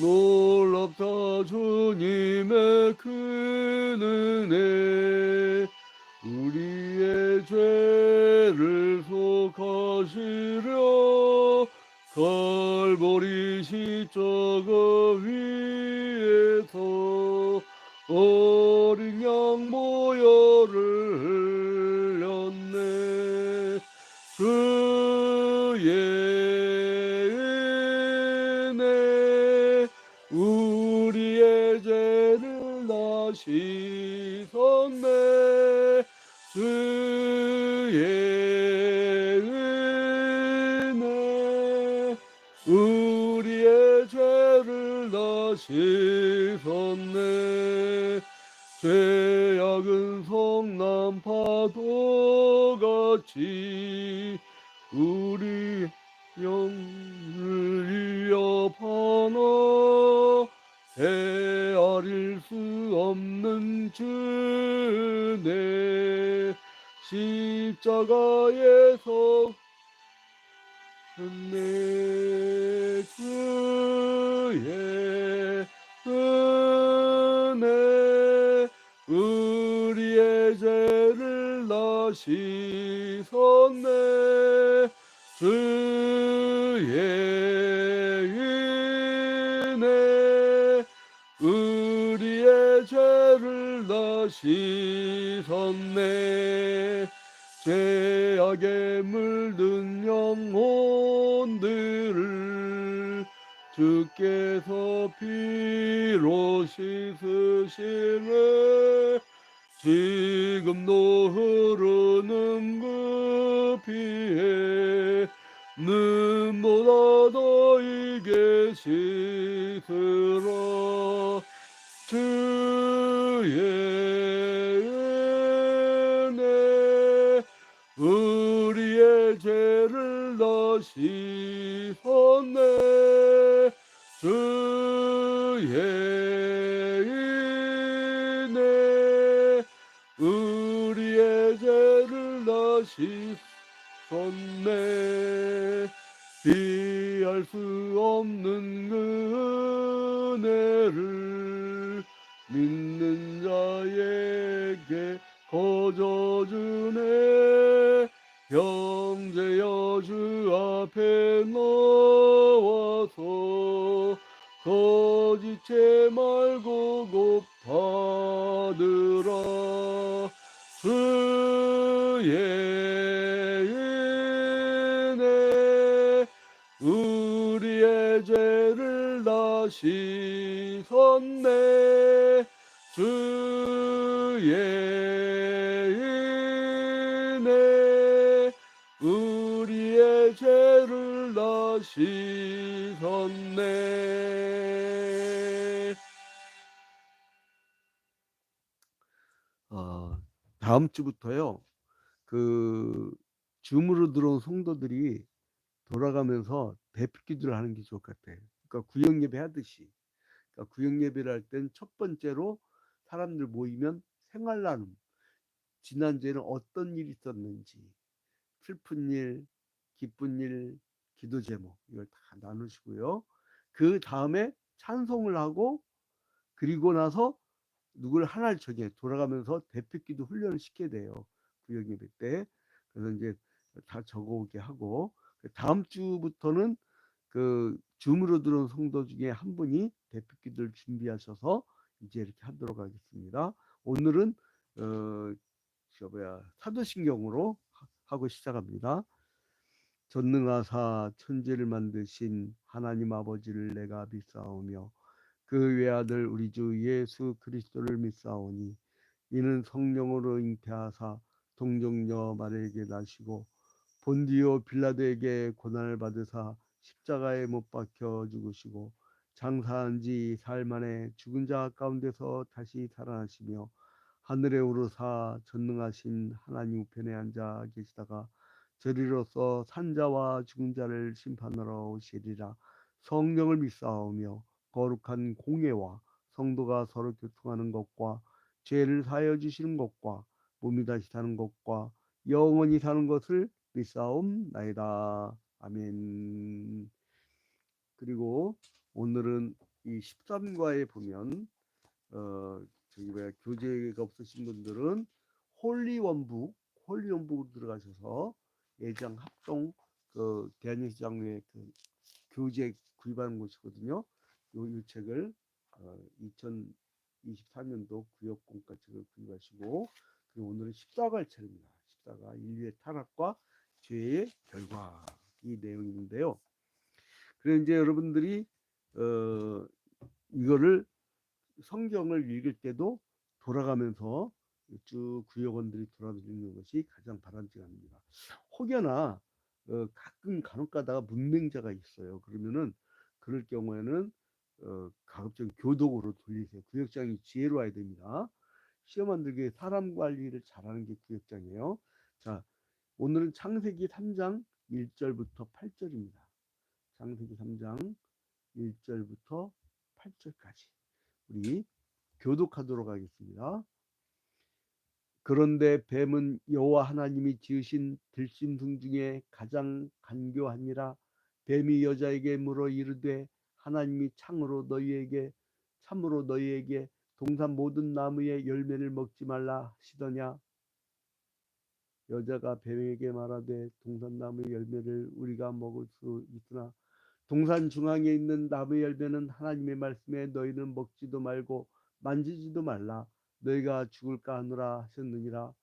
놀랍다 주님의 큰 은혜, 우리의 죄를 속하시려 갈보리 십자가 위에서 어린 양 보혈을 흘렸네. 그의 은혜 우리의 죄를 다 씻었네. 주의 은혜 우리의 죄를 다 씻었네. 죄악은 성난 파도같이 우리 영을 위협하나 헤아릴 수 없는 주내 십자가에서 내 주의 은혜 우리의 죄를 다 씻었네. 주의 은혜 우리의 죄를 다 씻었네. 죄악에 물든 영혼들을 주께서 피로 씻으시네. 지금도 흐르는 그 피에 눈보다 너에게 씻으라. 주의 은혜 우리의 죄를 다 씻었네. 주의 은혜 우리의 죄를 다 씻었네. 비할 수 없는 그 은혜를 믿는 자에게 거저주네. 형제여 주 앞에 나와서 거짓죄 말고 곧 받으라. 주의 은혜 우리의 죄를 다 씻었네. 주의 은혜 우리의 죄를 다 씻었네. 다음 주부터요. 그 줌으로 들어온 성도들이 돌아가면서 대표 기도를 하는 게 좋을 것 같아요. 그러니까 구역 예배 하듯이. 그러니까 구역 예배를 할 땐 첫 번째로 사람들 모이면 생활 나눔, 지난주에는 어떤 일이 있었는지, 슬픈 일, 기쁜 일, 기도 제목 이걸 다 나누시고요. 그 다음에 찬송을 하고 그리고 나서 누구를 하나를 정해 돌아가면서 대표기도 훈련을 시켜야 돼요. 구역 예배 때. 그래서 이제 다 적어오게 하고 다음 주부터는 그 줌으로 들어온 성도 중에 한 분이 대표기도를 준비하셔서 이제 이렇게 하도록 하겠습니다. 오늘은 사도신경으로 하고 시작합니다. 전능하사 천지를 만드신 하나님 아버지를 내가 믿사오며 그 외아들 우리 주 예수 그리스도를 믿사오니 이는 성령으로 잉태하사 동정녀 마리아에게 나시고 본디오 빌라도에게 고난을 받으사 십자가에 못 박혀 죽으시고 장사한 지 사흘 만에 죽은 자 가운데서 다시 살아나시며 하늘에 오르사 전능하신 하나님 우편에 앉아 계시다가 저리로서 산자와 죽은 자를 심판하러 오시리라. 성령을 믿사오며 거룩한 공예와 성도가 서로 교통하는 것과 죄를 사하여 주시는 것과 몸이 다시 사는 것과 영원히 사는 것을 믿사옵나이다. 아멘. 그리고 오늘은 이 13과에 보면 저기 뭐야 교재가 없으신 분들은 홀리원북으로 들어가셔서 예장 합동 그 대한예술 장르의 그 교재 구입하는 곳이거든요. 이 책을 2024년도 구역공과 책을 구입하시고, 그리고 오늘은 14과 책입니다. 14과 인류의 타락과 죄의 결과, 이 내용인데요. 그래서 이제 여러분들이 이거를 성경을 읽을 때도 돌아가면서 쭉 구역원들이 돌아다니는 것이 가장 바람직합니다. 혹여나 가끔 간혹 가다가 문맹자가 있어요. 그러면은 그럴 경우에는 가급적 교독으로 돌리세요. 구역장이 지혜로워야 됩니다. 시험 안 들게 사람 관리를 잘하는 게 구역장이에요. 자, 오늘은 창세기 3장 1절부터 8절입니다. 창세기 3장 1절부터 8절까지 우리 교독하도록 하겠습니다. 그런데 뱀은 여호와 하나님이 지으신 들짐승 중에 가장 간교하니라. 뱀이 여자에게 물어 이르되 하나님이 참으로 너희에게 동산 모든 나무의 열매를 먹지 말라 하시더냐. 여자가 뱀에게 말하되 동산 나무의 열매를 우리가 먹을 수 있으나 동산 중앙에 있는 나무의 열매는 하나님의 말씀에 너희는 먹지도 말고 만지지도 말라. 너희가 죽을까 하노라 하셨느니라.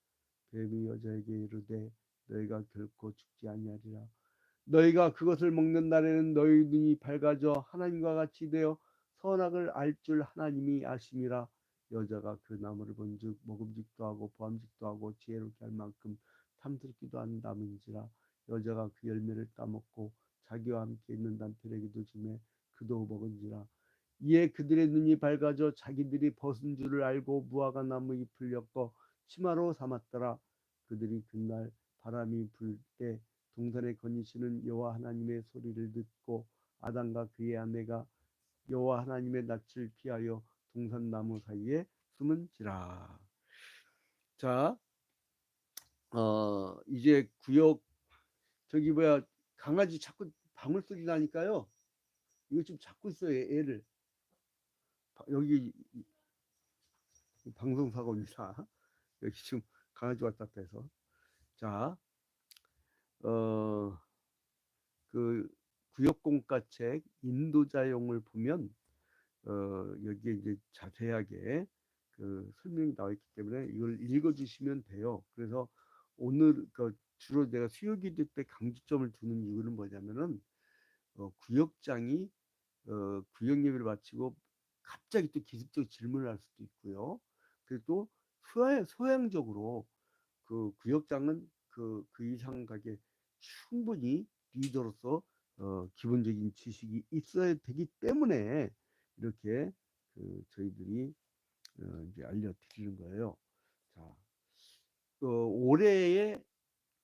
뱀이 여자에게 이르되 너희가 결코 죽지 아니하리라. 너희가 그것을 먹는 날에는 너희 눈이 밝아져 하나님과 같이 되어 선악을 알 줄 하나님이 아심이라. 여자가 그 나무를 본즉 먹음직도 하고 보암직도 하고 지혜롭게 할 만큼 탐스럽기도 한 나무인지라. 여자가 그 열매를 따먹고 자기와 함께 있는 남편에게도 주매 그도 먹은지라. 이에 그들의 눈이 밝아져 자기들이 벗은 줄을 알고 무화과 나무 잎을 엮어 치마로 삼았더라. 그들이 그날 바람이 불 때 동산에 거니시는 여호와 하나님의 소리를 듣고 아담과 그의 아내가 여호와 하나님의 낯을 피하여 동산 나무 사이에 숨은지라. 자, 이제 구역 저기 뭐야 강아지 자꾸 방울 소리 나니까요. 이거 좀 잡고 있어요, 애를. 여기 방송사고입니다. 여기 지금 강아지 왔다 갔다 해서. 자, 그 구역공과책 인도자용을 보면 여기에 이제 자세하게 그 설명이 나와 있기 때문에 이걸 읽어주시면 돼요. 그래서 오늘 주로 내가 수요기도 때 강조점을 두는 이유는 뭐냐면은 구역장이 구역 예배를 마치고 갑자기 또 기습적 질문을 할 수도 있고요. 그리고 또 소양적으로 그 구역장은 그 이상 가게 충분히 리더로서 기본적인 지식이 있어야 되기 때문에 이렇게 저희들이 이제 알려드리는 거예요. 자, 올해의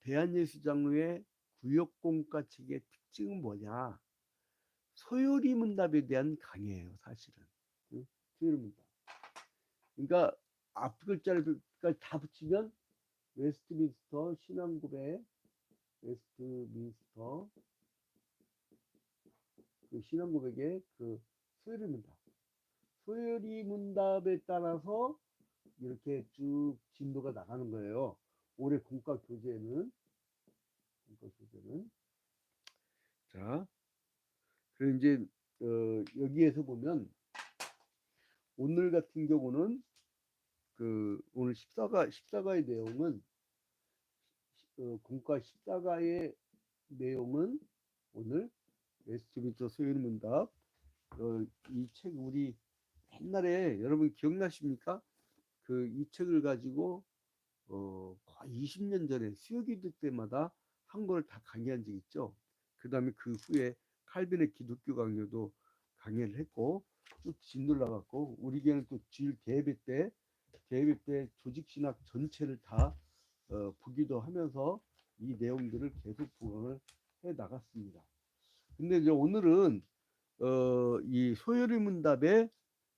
대한예술장로의 구역공과 책의 특징은 뭐냐? 소요리 문답에 대한 강의예요, 사실은. 소요리 문답. 그러니까 앞 글자를 다 붙이면 웨스트민스터 신앙고백, 웨스트민스터 그 신앙고백의 그 소요리 문답. 소요리 문답에 따라서 이렇게 쭉 진도가 나가는 거예요. 올해 공과 교재는 자, 그리고 이제 여기에서 보면 오늘 같은 경우는 오늘 14과의 내용은 공과 14과의 내용은 오늘 웨스트민스터 소요리 문답 이 책 우리 옛날에 여러분 기억나십니까? 이 책을 가지고 거의 20년 전에 수요기도 때마다 한 권을 다 강의한 적 있죠. 그 다음에 그 후에 칼빈의 기독교 강요도 강의를 했고 쭉 짓눌러갖고 우리 교회는 또 주일 대예배 때 조직신학 전체를 다 보기도 하면서 이 내용들을 계속 부강을 해 나갔습니다. 근데 이제 오늘은 이 소요리 문답의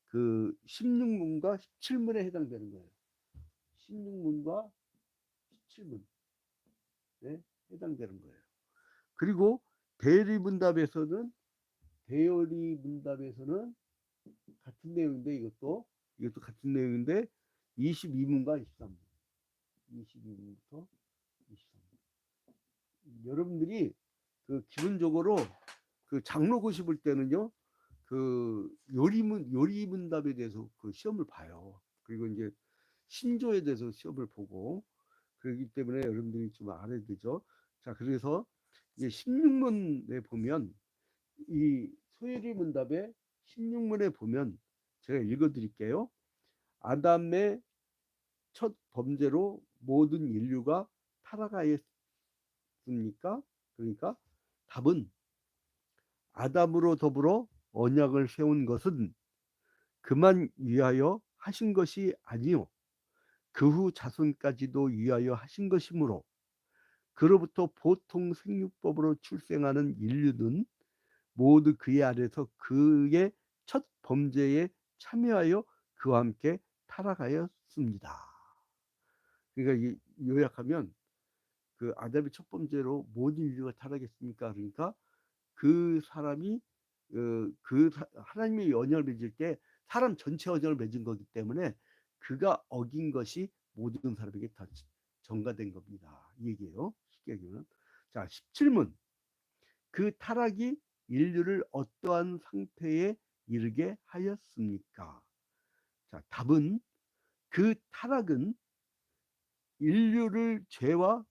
그 16문과 17문에 해당되는 거예요. 16문과 17문에 해당되는 거예요. 그리고 대요리 문답에서는 같은 내용인데 이것도 같은 내용인데 22문과 23문. 22문부터 23문. 여러분들이 그 기본적으로 그 장로고 싶을 때는요. 그 요리문답에 대해서 그 시험을 봐요. 그리고 이제 신조에 대해서 시험을 보고 그렇기 때문에 여러분들이 좀 알아야 되죠. 자, 그래서 이제 16문에 보면 이 소요리 문답에 16문에 보면 제가 읽어드릴게요. 아담의 첫 범죄로 모든 인류가 타락하였습니까? 그러니까 답은 아담으로 더불어 언약을 세운 것은 그만 위하여 하신 것이 아니요 그 후 자손까지도 위하여 하신 것이므로 그로부터 보통 생육법으로 출생하는 인류는 모두 그의 아래서 그의 첫 범죄에 참여하여 그와 함께 타락하였습니다. 그러니까 요약하면 그 아담의 첫 번째로 모든 인류가 타락했으니까 그러니까 그 사람이 하나님의 언약을 맺을 때 사람 전체 언약을 맺은 거기 때문에 그가 어긴 것이 모든 사람에게 다 전가된 겁니다. 이 얘기예요. 쉽게 얘기하면. 자, 17문. 그 타락이 인류를 어떠한 상태에 이르게 하였습니까? 자, 답은 그 타락은 인류를 죄와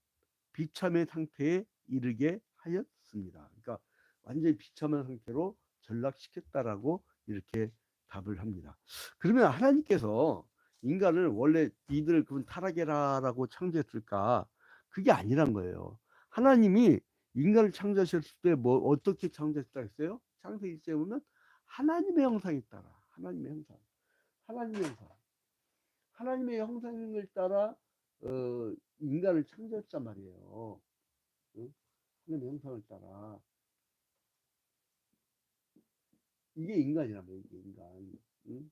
비참의 상태에 이르게 하였습니다. 그러니까 완전히 비참한 상태로 전락시켰다라고 이렇게 답을 합니다. 그러면 하나님께서 인간을 원래 니들 그분 타락해라라고 창조했을까? 그게 아니란 거예요. 하나님이 인간을 창조하셨을 때 뭐 어떻게 창조했다 했어요? 창세기 시에 보면 하나님의 형상에 따라 하나님의 형상, 하나님의 형상, 하나님의 형상을 따라 인간을 창조했단 말이에요. 응? 하나님의 형상을 따라 이게 인간이란 말이에요. 이게 인간. 응?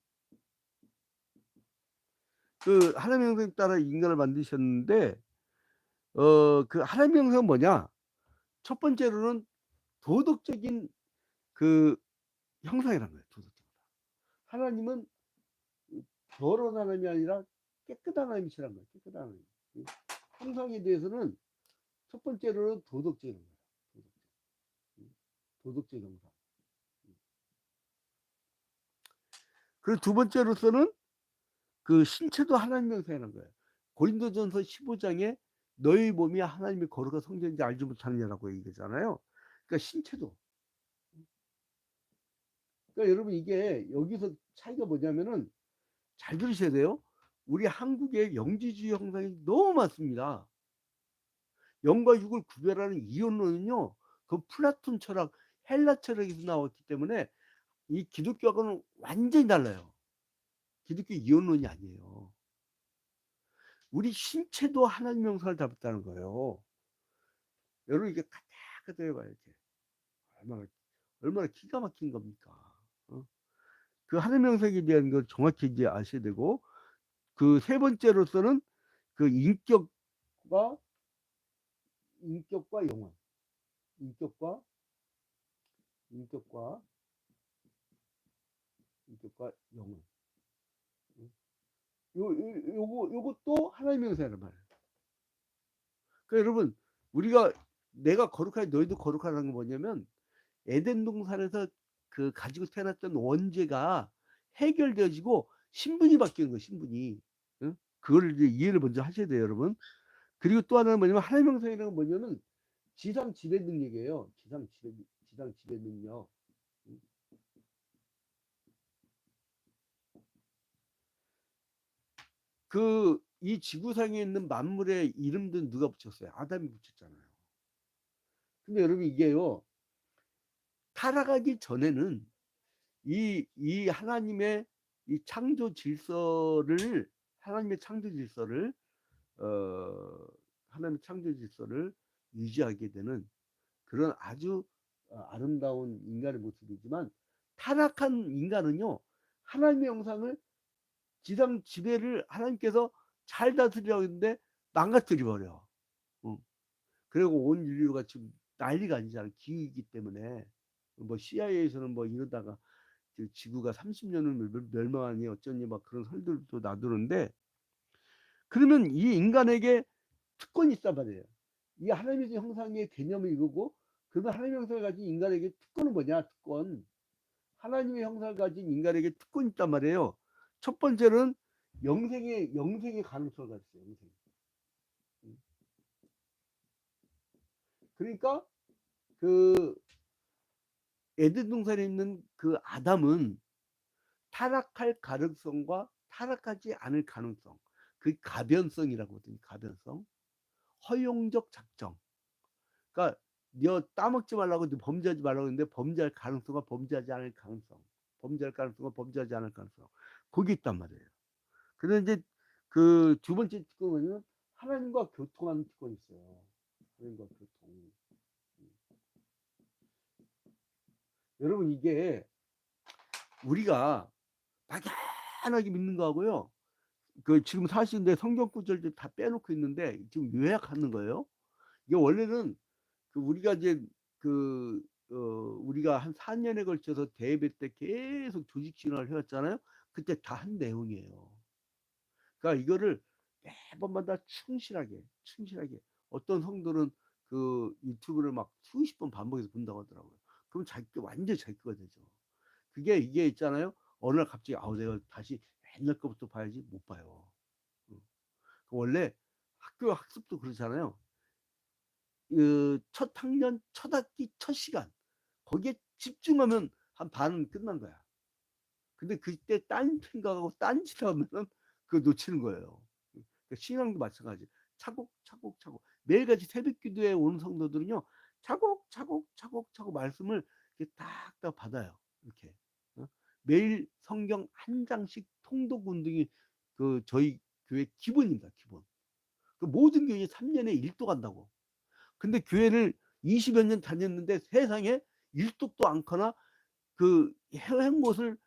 그 하나님의 형상에 따라 인간을 만드셨는데 그 하나님의 형상은 뭐냐? 첫 번째로는 도덕적인 그 형상이란 거예요. 도덕적. 하나님은 더러운 하나님이 아니라 깨끗한 하나님이시란 거예요. 깨끗한 하나님. 형상에 대해서는 첫 번째로는 도덕적인 형상. 도덕적 형상. 그리고 두 번째로서는 그 신체도 하나님의 형상이라는 거예요. 고린도전서 15장에 너희 몸이 하나님의 거룩한 성전인지 알지 못하느냐라고 얘기하잖아요. 그러니까 신체도. 그러니까 여러분 이게 여기서 차이가 뭐냐면은 잘 들으셔야 돼요. 우리 한국의 영지주의 형상이 너무 많습니다. 영과 육을 구별하는 이론론은요. 그 플라톤 철학, 헬라 철학에서 나왔기 때문에 이 기독교하고는 완전히 달라요. 기독교 이론론이 아니에요. 우리 신체도 하나님 형상을 닮았다는 거예요. 여러분 이게 까딱까딱 해봐요. 이렇게. 얼마나 기가 막힌 겁니까? 어? 그 하나님 형상에 대한 걸 정확히 이제 아셔야 되고 그 세 번째로서는 그 인격과 영혼, 인격과 인격과 인격과 영혼. 요것도 하나님의 형상이란 말이에요. 그러니까 여러분 우리가 내가 거룩하니 너희도 거룩하라는 건 뭐냐면 에덴 동산에서 그 가지고 태어났던 원죄가 해결되어지고 신분이 바뀌는 거예요. 신분이. 응? 그걸 이제 이해를 먼저 하셔야 돼요, 여러분. 그리고 또 하나는 뭐냐면 하나님의 형상이라는 건 뭐냐면 지상 지배 능력이에요. 지상 지배 능력. 그 이 지구상에 있는 만물의 이름들은 누가 붙였어요? 아담이 붙였잖아요. 근데 여러분 이게요. 타락하기 전에는 이 하나님의 이 창조 질서를 하나님의 창조 질서를 어, 하나님의 창조 질서를 유지하게 되는 그런 아주 아름다운 인간의 모습이지만 타락한 인간은요 하나님의 형상을 지상 지배를 하나님께서 잘 다스리려고 했는데 망가뜨려 버려. 그리고 온 인류가 지금 난리가 아니잖아. 기후이기 때문에 뭐 CIA에서는 뭐 이러다가 지구가 30년을 멸망하니 어쩌니 막 그런 설들도 나두는데, 그러면 이 인간에게 특권이 있단 말이에요. 이 하나님의 형상의 개념이 이거고, 그러면 하나님의 형상을 가진 인간에게 특권은 뭐냐? 특권. 하나님의 형상을 가진 인간에게 특권이 있단 말이에요. 첫 번째는 영생의 가능성을 가졌어요. 영생. 그러니까 그 에덴 동산에 있는 그 아담은 타락할 가능성과 타락하지 않을 가능성, 그 가변성이라고 하거든요. 가변성, 허용적 작정. 그러니까 너 따먹지 말라고, 범죄하지 말라고 했는데 범죄할 가능성과 범죄하지 않을 가능성, 범죄할 가능성과 범죄하지 않을 가능성, 거기 있단 말이에요. 그런데 이제 그 두 번째 특권은 하나님과 교통하는 특권이 있어요. 하나님과 교통. 여러분, 이게 우리가 막연하게 믿는 거하고요, 그 지금 사실인데 성경 구절들 다 빼놓고 있는데 지금 요약하는 거예요. 이게 원래는 그 우리가 이제 그 우리가 한 4년에 걸쳐서 대예배 때 계속 조직 신앙을 해왔잖아요. 그때 다 한 내용이에요. 그러니까 이거를 매번마다 충실하게 어떤 성도는 그 유튜브를 막 수십 번 반복해서 본다고 하더라고요. 그럼 완전 자기 거가 되죠. 이게 있잖아요. 어느 날 갑자기 내가 다시 옛날 거부터 봐야지, 못 봐요. 원래 학교 학습도 그렇잖아요. 그 첫 학년, 첫 학기, 첫 시간 거기에 집중하면 한 반은 끝난 거야. 근데 그때 딴 생각하고 딴 짓 하면은 그거 놓치는 거예요. 그러니까 신앙도 마찬가지. 차곡차곡 매일같이 새벽 기도에 오는 성도들은요, 차곡차곡 말씀을 이렇게 딱딱 받아요. 이렇게. 매일 성경 한 장씩 통독 운동이 그 저희 교회 기본입니다. 기본. 그 모든 교회 3년에 1도 간다고. 근데 교회를 20여 년 다녔는데 세상에 1독도 않거나 그 행못을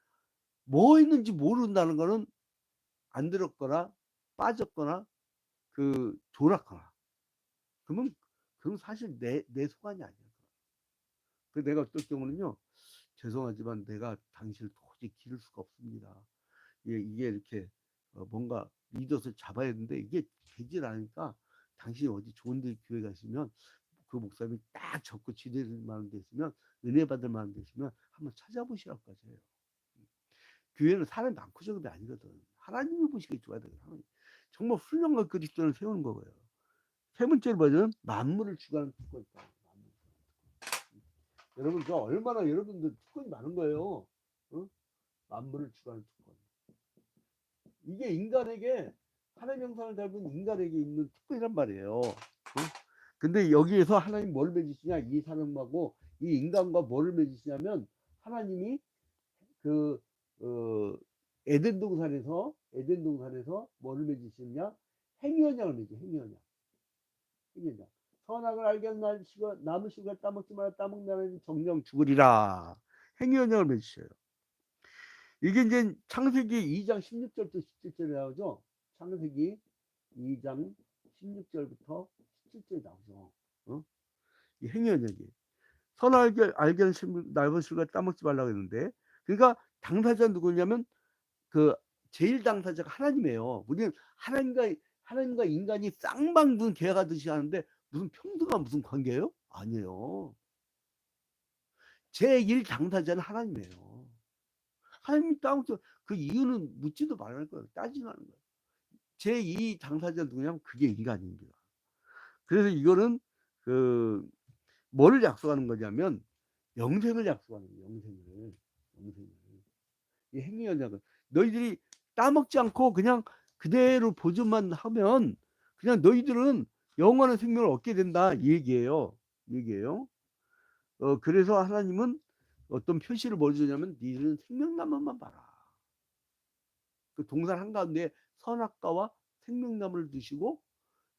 뭐 했는지 모른다는 거는 안 들었거나 빠졌거나 그 졸았거나, 그러면 사실 내 소관이 아니야. 그 내가 어떨 경우는요, 죄송하지만 내가 당신을 도저히 기를 수가 없습니다. 이게 이렇게 뭔가 믿어서 잡아야 되는데 이게 되질 않으니까, 당신이 어디 좋은 데 교회 가시면 그 목사님이 딱 적고 지도될 만한 데 있으면, 은혜 받을 만한 데 있으면 한번 찾아보시라고까지 해요. 교회는 사람이 많고 적음이 아니거든. 하나님이 보시기에 좋아야 되거든. 정말 훌륭한 그리스도를 세우는 거고요. 세 번째로 뭐냐면 만물을 주관하는 특권이 있다. 여러분, 저 얼마나 여러분들 특권이 많은 거예요. 어? 만물을 주관하는 특권. 이게 인간에게, 하나님 형상을 닮은 인간에게 있는 특권이란 말이에요. 근데 여기에서 하나님 뭘 맺으시냐, 이 사람하고 이 인간과 뭐를 맺으시냐면, 하나님이 그 에덴 동산에서 뭐를 맺으시냐, 행위언약을 맺죠. 행위언약. 선악을 알게 하는 나무 씨가 따먹지 말아, 따먹는 정령 죽으리라. 행위언약을 맺으셔요. 이게 이제 창세기 2장 16절부터 17절에 나오죠. 창세기 2장 16절부터 17절에 나오죠. 이 행위언약이. 선악을 알게 하는 나무 씨가 따먹지 말라고 했는데, 그러니까 당사자 누구냐면 그 제일 당사자가 하나님이에요. 우리는 하나님과 인간이 쌍방눈 계약하듯이 하는데, 무슨 평등한 무슨 관계예요? 아니에요. 제1 당사자는 하나님이에요. 하나님이 따먹죠. 그 이유는 묻지도 말할 거예요. 따지도 않는 거예요. 제2 당사자 누구냐면 그게 인간입니다. 그래서 이거는 그 뭐를 약속하는 거냐면 영생을 약속하는 거예요. 영생을. 이 행위언약은 너희들이 따먹지 않고 그냥 그대로 보존만 하면 그냥 너희들은 영원한 생명을 얻게 된다, 이 얘기예요. 그래서 하나님은 어떤 표시를 뭘 주냐면, 니들은 생명나무만 봐라. 그 동산 한가운데 선악과와 생명나무를 두시고,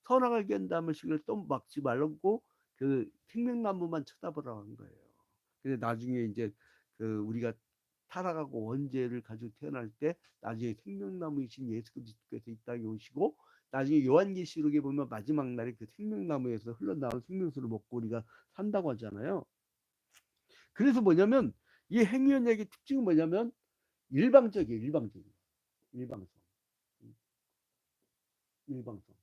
선악을 견다는 식을 또 막지 말고 그 생명나무만 쳐다보라고 하는 거예요. 근데 나중에 이제 그 우리가 타락하고 원죄를 가지고 태어날 때 나중에 생명나무이신 예수 그리스도께서 이 땅에 오시고, 나중에 요한계시록에 보면 마지막 날에 그 생명나무에서 흘러나온 생명수를 먹고 우리가 산다고 하잖아요. 그래서 뭐냐면 이 행위언약의 특징은 뭐냐면 일방적이에요. 일방성. 일방성.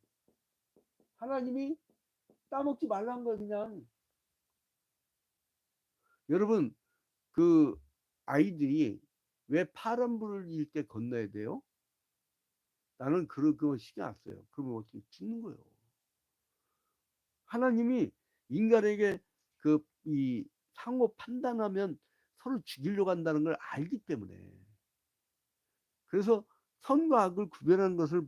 하나님이 따먹지 말라는 거예요. 그냥. 여러분 그 아이들이 왜 파란 불을 일 때 건너야 돼요? 나는 그거 신경 안 써요. 그러면 어떻게 죽는 거예요. 하나님이 인간에게 이 상호 판단하면 서로 죽이려고 한다는 걸 알기 때문에. 그래서 선과 악을 구별하는 것을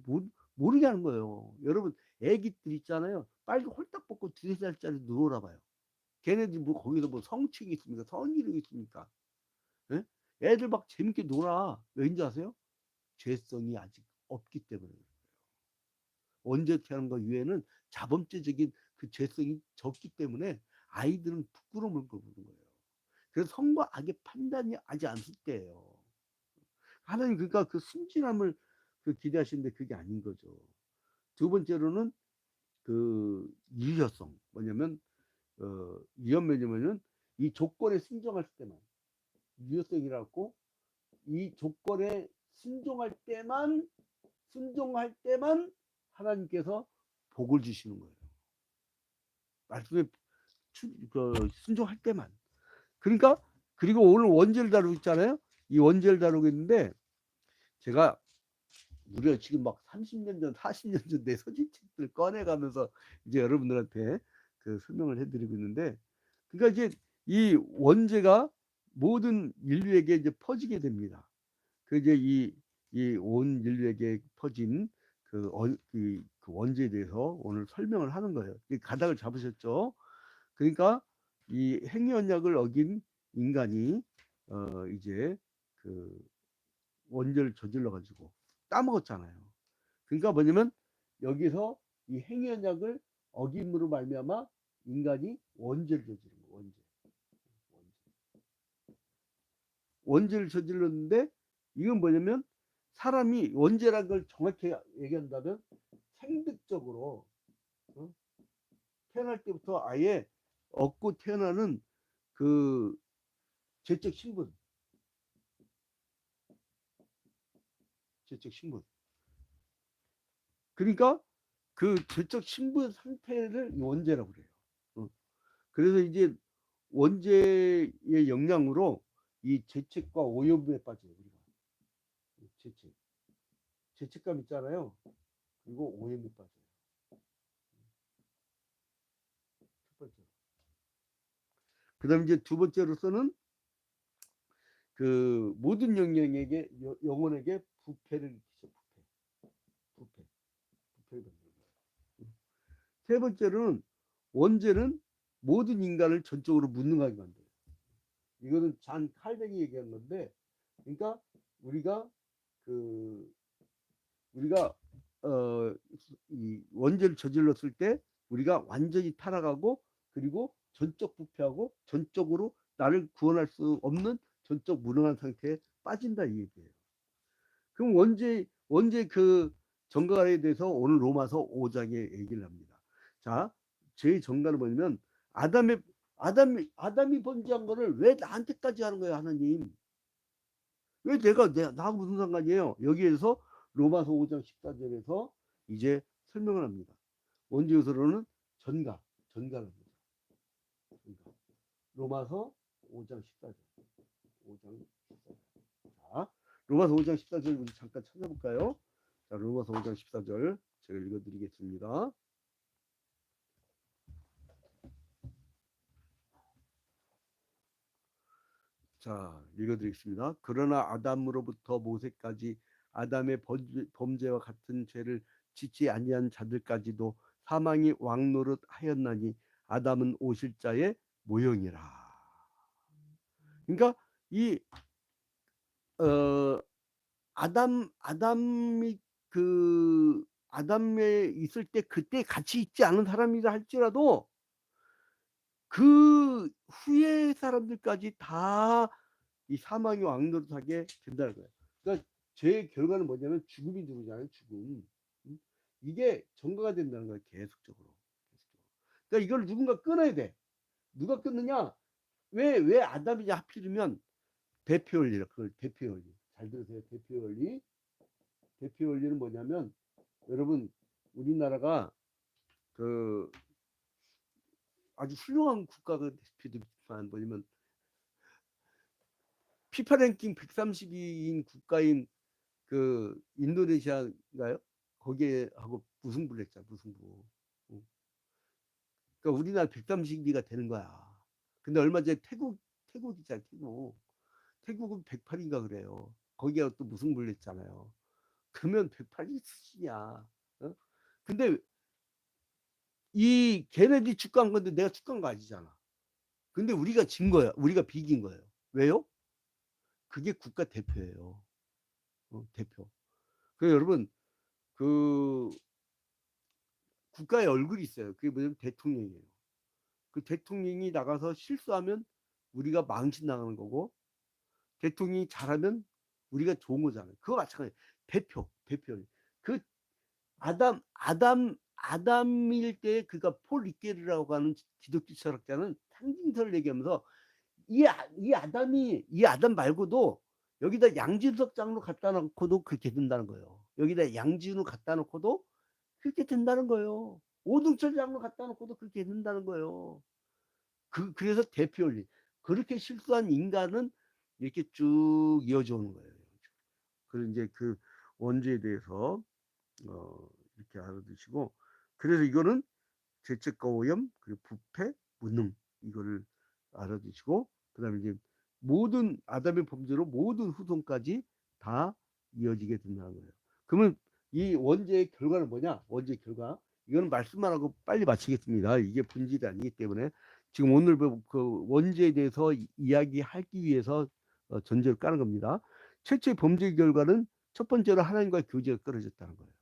모르게 하는 거예요. 여러분 애기들 있잖아요. 빨리 홀딱 벗고 2~3살짜리 누워라 봐요. 걔네들 뭐 거기서 뭐 성취가 있습니까? 성의력이 있습니까? 예? 애들 막 재밌게 놀아. 왠지 아세요? 죄성이 아직 없기 때문에. 언제 태어난 것 이외에는 자범죄적인 그 죄성이 적기 때문에 아이들은 부끄러움을 거는 거예요. 그래서 선과 악의 판단이 아직 안 쓸 때예요. 하나님 그러니까 그 순진함을 기대하시는데 그게 아닌 거죠. 두 번째로는 그 유효성. 뭐냐면 위험면이면은 이 조건에 순종할 때만 유효성이라고 이 조건에 순종할 때만 하나님께서 복을 주시는 거예요. 말씀에 순종할 때만. 그러니까 그리고 오늘 원죄를 다루고 있잖아요. 이 원죄를 다루고 있는데 제가 무려 지금 막 30년 전, 40년 전 내 소지책들 꺼내가면서 이제 여러분들한테 설명을 해드리고 있는데, 그러니까 이제 이 원죄가 모든 인류에게 이제 퍼지게 됩니다. 그 이제 이 온 인류에게 퍼진 그 원죄에 대해서 오늘 설명을 하는 거예요. 가닥을 잡으셨죠? 그러니까 이 행위언약을 어긴 인간이 이제 그 원죄를 저질러 가지고 따먹었잖아요. 그러니까 뭐냐면 여기서 이 행위언약을 어김으로 말미암아 인간이 원죄를 저지른 거예요. 원죄를 저질렀는데 이건 뭐냐면 사람이 원죄라는 걸 정확히 얘기한다면 생득적으로 태어날 때부터 아예 얻고 태어나는 그 죄적 신분. 그러니까 그 죄적 신분 상태를 원죄라고 그래요. 그래서 이제 원죄의 영향으로 이 죄책과 오염에 빠져요. 우리가 죄책감 있잖아요. 그리고 오염에 빠져요. 첫 번째. 그다음 이제 두 번째로서는 그 모든 영혼에게 부패를 끼쳐. 부패를 만드는 거예요. 세 번째로는 원죄는 모든 인간을 전적으로 무능하게 만들어요. 이거는 잔 칼뱅이 얘기한 건데, 그러니까 우리가 우리가 이 원죄를 저질렀을 때 우리가 완전히 타락하고 그리고 전적 부패하고 전적으로 나를 구원할 수 없는 전적 무능한 상태에 빠진다 이 얘기예요. 그럼 원죄 정가에 대해서 오늘 로마서 5장에 얘기를 합니다. 자, 제 정가는 뭐냐면 아담이 번지한 거를 왜 나한테까지 하는 거예요, 하나님? 왜 나하고 무슨 상관이에요? 여기에서 로마서 5장 14절에서 이제 설명을 합니다. 원죄요소로는 전가를 합니다. 로마서 5장 14절. 자, 로마서 5장 14절 우리 잠깐 찾아볼까요? 자, 로마서 5장 14절 제가 읽어드리겠습니다. 자, 읽어드리겠습니다. 그러나 아담으로부터 모세까지 아담의 범죄와 같은 죄를 짓지 아니한 자들까지도 사망이 왕노릇 하였나니 아담은 오실 자의 모형이라. 그러니까 이 아담이 아담에 있을 때 그때 같이 있지 않은 사람이라 할지라도 그 후에 사람들까지 다 이 사망이 왕노릇하게 된다는 거예요. 그러니까 죄의 결과는 뭐냐면 죽음이 들어오잖아요. 죽음. 이게 전가가 된다는 거예요. 계속적으로. 그러니까 이걸 누군가 끊어야 돼. 누가 끊느냐? 왜 아담이냐 하필이면 대표 원리라. 그걸 대표 원리. 잘 들으세요. 대표 원리. 대표 원리는 뭐냐면, 여러분, 우리나라가 그 아주 훌륭한 국가가 대표되지만 뭐냐면 피파 랭킹 132인 국가인 그 인도네시아인가요? 거기에 하고 무승부를 했잖아. 무승부. 그러니까 우리나라 132가 되는 거야. 근데 얼마 전에 태국이잖아. 태국은 108인가 그래요. 거기가 또 무승부를 했잖아요. 그러면 108이 수준이야. 어? 근데 이 걔네들이 축구한 건데 내가 축구한 거 아니잖아. 근데 우리가 진 거야. 우리가 비긴 거예요. 왜요? 그게 국가 대표예요. 대표. 그 여러분 그 국가의 얼굴이 있어요. 그게 뭐냐면 대통령이에요. 그 대통령이 나가서 실수하면 우리가 망신 나가는 거고, 대통령이 잘하면 우리가 좋은 거잖아요. 그거 마찬가지. 대표. 그 아담일 때 그가 폴 리케르라고 하는 기독교 철학자는 상징설을 얘기하면서 이 아담 말고도 여기다 양진석 장로 갖다 놓고도 그렇게 된다는 거예요. 여기다 양진우 갖다 놓고도 그렇게 된다는 거예요. 오등철 장로 갖다 놓고도 그렇게 된다는 거예요. 그래서 대표 원리. 그렇게 실수한 인간은 이렇게 쭉 이어져 오는 거예요. 그리고 이제 그 원죄에 대해서 이렇게 알아두시고, 그래서 이거는 죄책과 오염, 그리고 부패, 무능, 이거를 알아두시고, 그다음에 이제 모든 아담의 범죄로 모든 후손까지 다 이어지게 된다는 거예요. 그러면 이 원죄의 결과는 뭐냐? 원죄의 결과. 이거는 말씀만 하고 빨리 마치겠습니다. 이게 본질이 아니기 때문에 지금 오늘 그 원죄에 대해서 이야기하기 위해서 전제를 까는 겁니다. 최초의 범죄의 결과는 첫 번째로 하나님과의 교제가 끊어졌다는 거예요.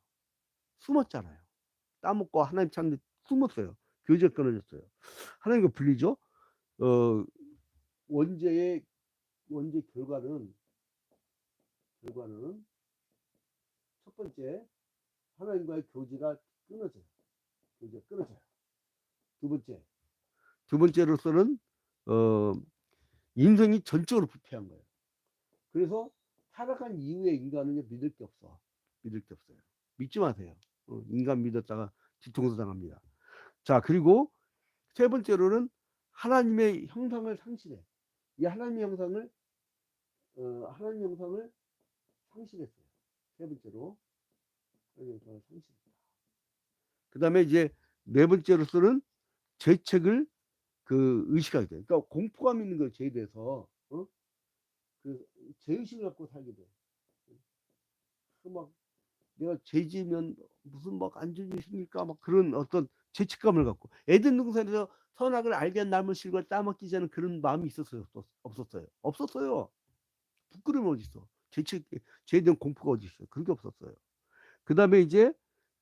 숨었잖아요. 따먹고 하나님 찾는데 숨었어요. 교제가 끊어졌어요. 하나님과 분리죠. 어, 원죄의 원죄 결과는 첫 번째 하나님과의 교제가 끊어져요. 교제가 끊어져요. 두 번째로서는 인생이 전적으로 부패한 거예요. 그래서 타락한 이후에 인간은 믿을 게 없어. 믿을 게 없어요. 믿지 마세요. 인간 믿었다가 뒤통수 당합니다. 자, 그리고 세 번째로는 하나님의 형상을 상실해. 이 하나님 형상을 상실했어요. 세 번째로 하나님 형상을 상실했다. 그 다음에 이제 네 번째로서는 죄책을 의식하게 돼. 그러니까 공포감 있는 걸 죄에 대해서 그 죄의식을 갖고 살게 돼. 막 내가 죄 지으면 무슨 막 안 좋은 일이 생길까 막 그런 어떤 죄책감을 갖고, 에덴 동산에서 선악을 알게 한 나무 실과를 따먹기 전에 그런 마음이 있었어요? 없었어요. 부끄러움이 어디 있어? 죄에 대한 공포가 어디 있어요? 그런 게 없었어요. 그 다음에 이제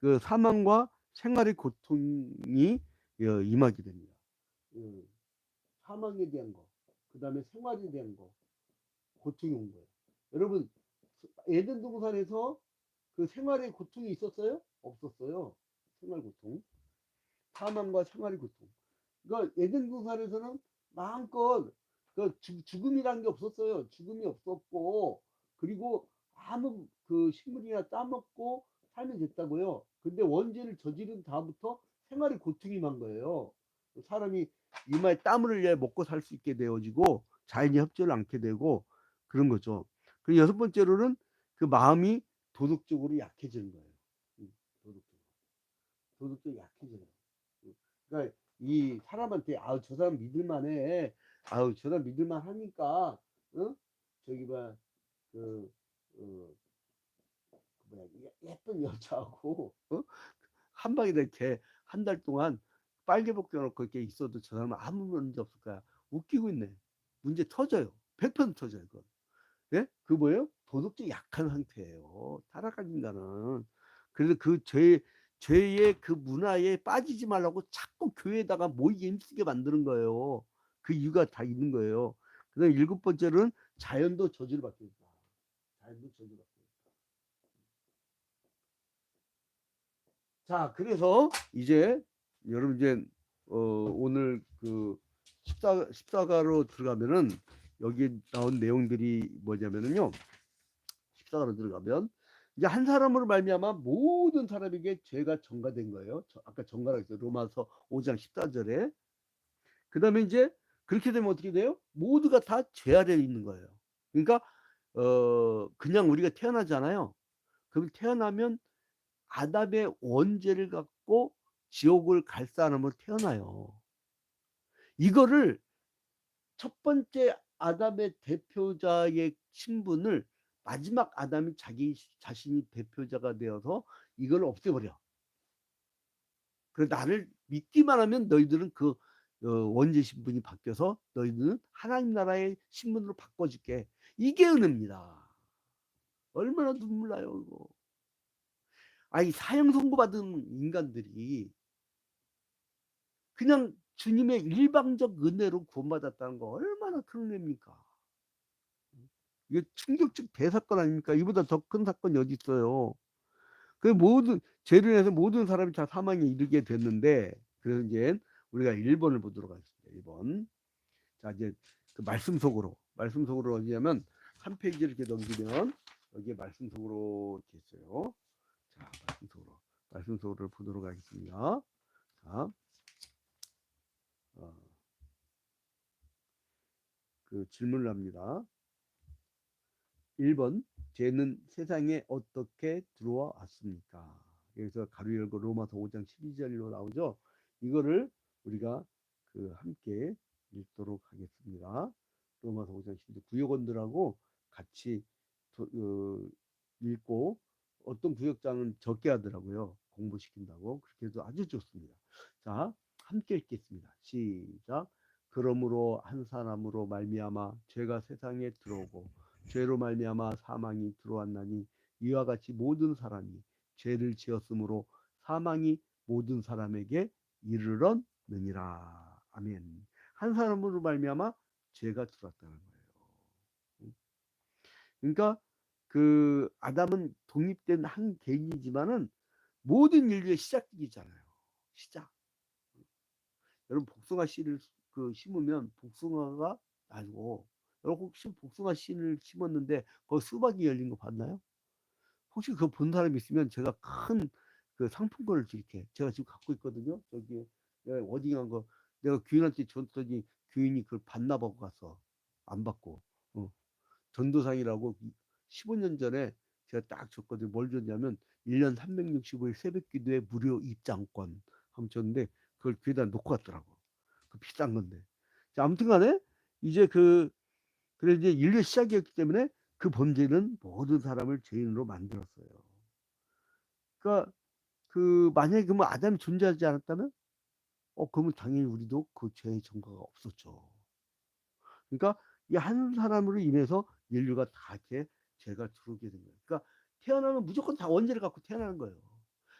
그 사망과 생활의 고통이 임하게 됩니다. 사망에 대한 거, 그 다음에 생활에 대한 거, 고통이 온 거예요. 여러분, 에덴 동산에서 그 생활의 고통이 있었어요? 없었어요. 생활 고통. 사망과 생활의 고통. 그러니까 에덴 동산에서는 마음껏 그 죽음이라는 게 없었어요. 죽음이 없었고, 그리고 아무 그 식물이나 따먹고 살면 됐다고요. 근데 원죄를 저지른 다음부터 생활의 고통이 만 거예요. 사람이 이마에 땀을 흘려야 먹고 살 수 있게 되어지고 자연이 협조를 않게 되고 그런 거죠. 그리고 여섯 번째로는 그 마음이 도덕적으로 약해지는 거예요. 도덕적으로 약해져요. 그러니까 이 사람한테 아우 저 사람 믿을만해, 아우 저 사람 믿을만하니까 저기 봐그 뭐야 예쁜 여자하고 한 방에 이렇게 한 달 동안 빨개 벗겨놓고 이렇게 있어도 저 사람은 아무 문제 없을 거야. 웃기고 있네. 문제 터져요. 100% 터져요. 그거. 예? 그 뭐예요? 도덕적 약한 상태예요. 타락한 인간은. 그래서 죄의 그 문화에 빠지지 말라고 자꾸 교회에다가 모이게 힘쓰게 만드는 거예요. 그 이유가 다 있는 거예요. 그다음 일곱 번째는 자연도 저주를 받게 된다. 자연도 저주를 받게 된다. 자, 그래서 이제 여러분 이제 오늘 그 십사가로 들어가면은 여기에 나온 내용들이 뭐냐면은요. 14절로 들어가면 이제 한 사람으로 말미암아 모든 사람에게 죄가 전가된 거예요. 아까 전가라고 했어요. 로마서 5장 14절에. 그 다음에 이제 그렇게 되면 어떻게 돼요? 모두가 다 죄 아래에 있는 거예요. 그러니까 그냥 우리가 태어나잖아요. 그럼 태어나면 아담의 원죄를 갖고 지옥을 갈 사람으로 태어나요. 이거를 첫 번째 아담의 대표자의 신분을 마지막 아담이 자기 자신이 대표자가 되어서 이걸 없애버려. 그래 나를 믿기만 하면 너희들은 그 원죄 신분이 바뀌어서 너희들은 하나님 나라의 신분으로 바꿔줄게. 이게 은혜입니다. 얼마나 눈물 나요 이거. 아니 사형 선고받은 인간들이 그냥 주님의 일방적 은혜로 구원받았다는 거 얼마나 큰 은혜입니까? 이게 충격적 대사건 아닙니까? 이보다 더 큰 사건이 어디 있어요? 그 모든 죄를 해서 모든 사람이 다 사망에 이르게 됐는데 그래서 이제 우리가 1번을 보도록 하겠습니다. 1번. 자 이제 그 말씀 속으로 어디냐면 3페이지 이렇게 넘기면 여기에 말씀 속으로 이렇게 있어요. 자 말씀 속으로 보도록 하겠습니다. 자, 그 질문을 합니다. 1번 죄는 세상에 어떻게 들어와 왔습니까? 여기서 가로 열고 로마서 5장 12절로 나오죠. 이거를 우리가 그 함께 읽도록 하겠습니다. 로마서 5장 12절 구역원들하고 같이 읽고 어떤 구역장은 적게 하더라고요. 공부시킨다고. 그렇게 해서 아주 좋습니다. 자, 함께 읽겠습니다. 시작. 그러므로 한 사람으로 말미암아 죄가 세상에 들어오고 죄로 말미암아 사망이 들어왔나니 이와 같이 모든 사람이 죄를 지었으므로 사망이 모든 사람에게 이르렀느니라. 아멘. 한 사람으로 말미암아 죄가 들어왔다는 거예요. 그러니까 그 아담은 독립된 한 개인이지만은 모든 인류의 시작이잖아요. 시작. 여러분 복숭아 씨를 그 심으면 복숭아가 나고 여러분 혹시 복숭아 씨를 심었는데 거기 수박이 열린 거 봤나요? 혹시 그거 본 사람 있으면 제가 큰 그 상품권을 드릴게. 제가 지금 갖고 있거든요. 저기 내가 어디간 거 내가 규인한테 줬더니 규인이 그걸 받나 보고 갔어. 안 받고. 어. 전도상이라고 15년 전에 제가 딱 줬거든요. 뭘 줬냐면 1년 365일 새벽기도에 무료 입장권 한번 줬는데 그걸 귀에다 놓고 갔더라고. 그 비싼 건데. 자, 아무튼 간에 이제 그래 이제 인류의 시작이었기 때문에 그 범죄는 모든 사람을 죄인으로 만들었어요. 그러니까 그 만약에 그러면 아담이 존재하지 않았다면 그러면 당연히 우리도 그 죄의 전가가 없었죠. 그러니까 이 한 사람으로 인해서 인류가 다 이렇게 죄가 들어오게 된 거예요. 그러니까 태어나면 무조건 다 원죄를 갖고 태어나는 거예요.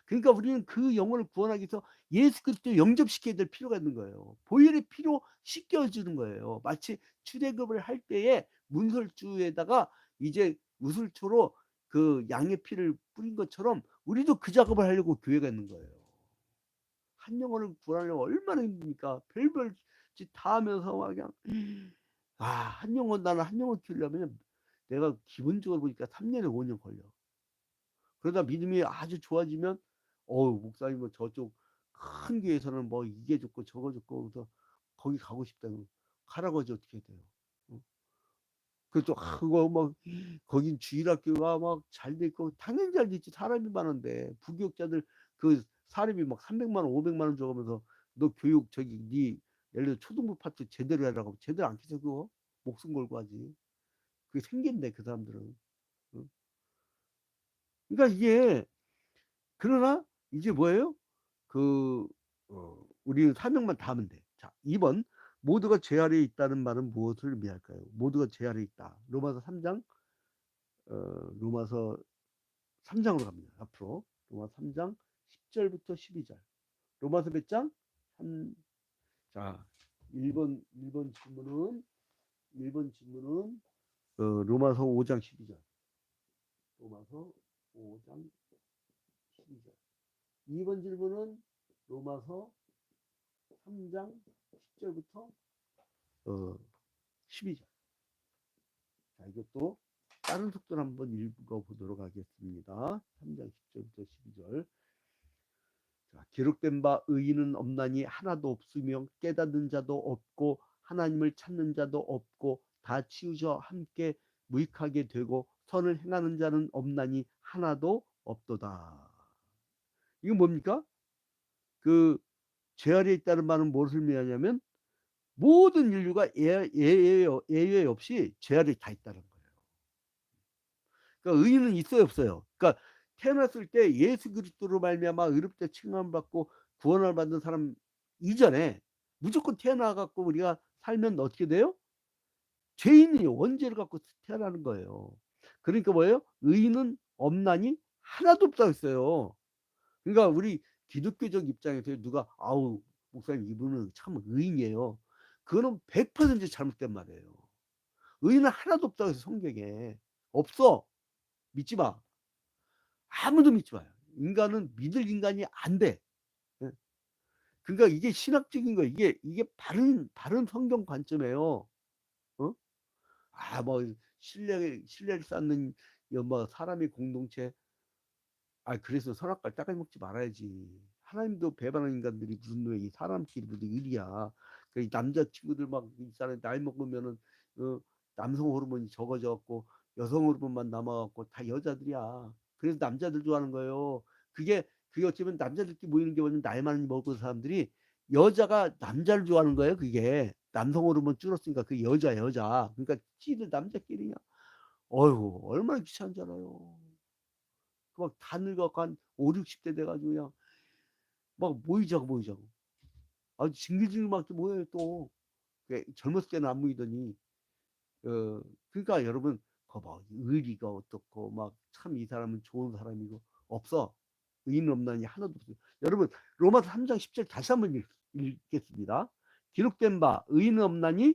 그러니까 우리는 그 영혼을 구원하기 위해서 예수 그리스도 영접시켜야 될 필요가 있는 거예요. 보혈의 피로 씻겨주는 거예요. 마치 출애굽을 할 때에 문설주에다가 이제 우슬초로 그 양의 피를 뿌린 것처럼 우리도 그 작업을 하려고 교회가 있는 거예요. 한 영혼을 구하려면 얼마나 힘듭니까? 별별 짓 다 하면서 막 그냥 한 영혼 나는 한 영혼 키우려면 내가 기본적으로 보니까 3년에 5년 걸려. 그러다 믿음이 아주 좋아지면 목사님 뭐 저쪽 큰 교회에서는 뭐 이게 좋고 저거 좋고 그래서 거기 가고 싶다고 가라고 하지 어떻게 돼요? 응? 그또 그거 막 거긴 주일학교가 막 잘 돼 있고 당연히 잘 돼 있지 사람이 많은데 부교육자들 그 사람이 막 300만 원, 500만 원 줘가면서 너 교육 저기 네 예를 들어 초등부 파트 제대로 해라고 제대로 안 해서 그거 목숨 걸고 하지. 그게 생긴대 그 사람들은. 응? 그러니까 이게 그러나 이제 뭐예요? 그 우리 사명만 다 하면 돼. 자, 2번 모두가 죄 아래에 있다는 말은 무엇을 의미할까요? 모두가 죄 아래에 있다. 로마서 3장 로마서 3장으로 갑니다. 앞으로 로마서 3장 10절부터 12절. 로마서 몇 장? 3. 자, 1번 질문은 로마서 5장 12절. 로마서 5장 12절. 2번 질문은 로마서 3장 10절부터 12절. 자, 이것도 다른 속도로 한번 읽어보도록 하겠습니다. 3장 10절부터 12절. 자, 기록된 바 의인은 없나니 하나도 없으며 깨닫는 자도 없고 하나님을 찾는 자도 없고 다 치우쳐 함께 무익하게 되고 선을 행하는 자는 없나니 하나도 없도다. 이건 뭡니까? 그 죄 아래에 있다는 말은 무엇을 의미하냐면 모든 인류가 예외 없이 죄 아래에 다 있다는 거예요. 그러니까 의인은 있어요, 없어요? 그러니까 태어났을 때 예수 그리스도로 말미암아 의롭다 칭함 받고 구원을 받는 사람 이전에 무조건 태어나 갖고 우리가 살면 어떻게 돼요? 죄인이 원죄를 갖고 태어나는 거예요. 그러니까 뭐예요? 의인은 없나니 하나도 없다고 했어요. 그러니까 우리 기독교적 입장에서 누가 아우 목사님 이분은 참 의인이에요. 그거는 100% 잘못된 말이에요. 의인은 하나도 없다고 해서 성경에 없어. 믿지 마. 아무도 믿지 마요. 인간은 믿을 인간이 안 돼. 예. 그러니까 이게 신학적인 거 이게 바른 성경 관점이에요. 어? 뭐 신뢰를 쌓는 뭐 사람의 공동체. 그래서 선악과를 따가지 먹지 말아야지. 하나님도 배반한 인간들이 무슨 이 사람끼리 무슨 일이야. 그 남자 친구들 막 있잖아요. 나이 먹으면은 남성 호르몬이 적어져 갖고 여성 호르몬만 남아 갖고 다 여자들이야. 그래서 남자들 좋아하는 거예요. 그게 어쩌면 남자들끼리 모이는 게 뭐냐면 나이 많은 먹은 사람들이 여자가 남자를 좋아하는 거예요. 그게 남성 호르몬 줄었으니까 그 여자. 그러니까 지들 남자끼리냐. 어휴 얼마나 귀찮잖아요. 막 다 늙어갖고 한 5, 60대 돼가지고 그냥 막 모이자고. 아주 징글징글맞게 모여요 또. 젊었을 때는 안 모이더니. 그러니까 여러분 거봐 의리가 어떻고 막 참 이 사람은 좋은 사람이고 없어. 의인 없나니 하나도 없어요. 여러분 로마서 3장 10절 다시 한번 읽겠습니다. 기록된 바 의인은 없나니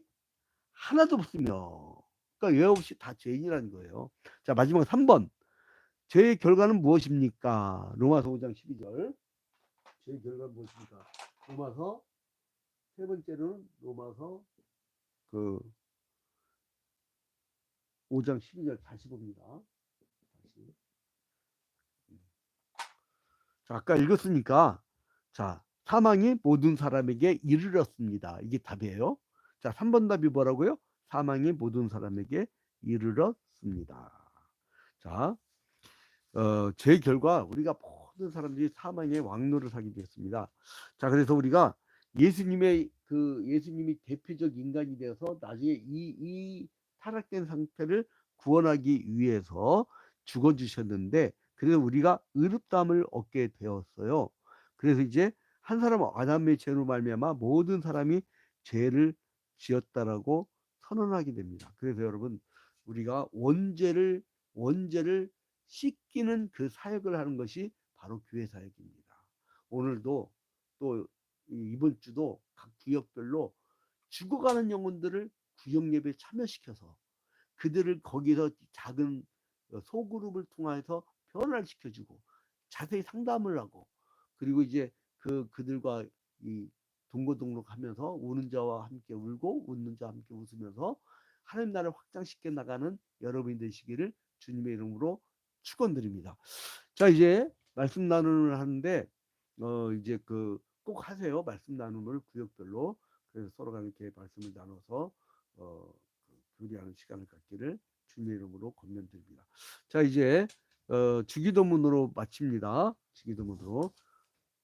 하나도 없으며. 그러니까 왜 없이 다 죄인이라는 거예요. 자 마지막 3번. 죄의 결과는 무엇입니까? 로마서 5장 12절. 죄의 결과는 무엇입니까? 로마서 세 번째로는 로마서 그 5장 12절 다시 봅니다. 다시. 자, 아까 읽었으니까 자 사망이 모든 사람에게 이르렀습니다. 이게 답이에요. 자 3번 답이 뭐라고요? 사망이 모든 사람에게 이르렀습니다. 자 제 결과 우리가 모든 사람들이 사망의 왕노를 하게 되었습니다. 자, 그래서 우리가 예수님이 대표적 인간이 되어서 나중에 이 타락된 상태를 구원하기 위해서 죽어주셨는데, 그래서 우리가 의롭다함을 얻게 되었어요. 그래서 이제 한 사람 아담의 죄로 말미암아 모든 사람이 죄를 지었다라고 선언하게 됩니다. 그래서 여러분 우리가 원죄를 씻기는 그 사역을 하는 것이 바로 교회 사역입니다. 오늘도 또 이번 주도 각 구역별로 죽어가는 영혼들을 구역 예배에 참여시켜서 그들을 거기서 작은 소그룹을 통해서 변화시켜주고 자세히 상담을 하고, 그리고 이제 그들과 이 동거동록하면서 우는 자와 함께 울고 웃는 자와 함께 웃으면서 하나님 나라를 확장시켜 나가는 여러분이 되시기를 주님의 이름으로 축원드립니다. 자 이제 말씀 나눔을 하는데 이제 꼭 하세요. 말씀 나눔을 구역별로. 그래서 서로가 이렇게 말씀을 나눠서 교류하는 시간을 갖기를 주님의 이름으로 권면드립니다. 자 이제 주기도문으로 마칩니다. 주기도문으로.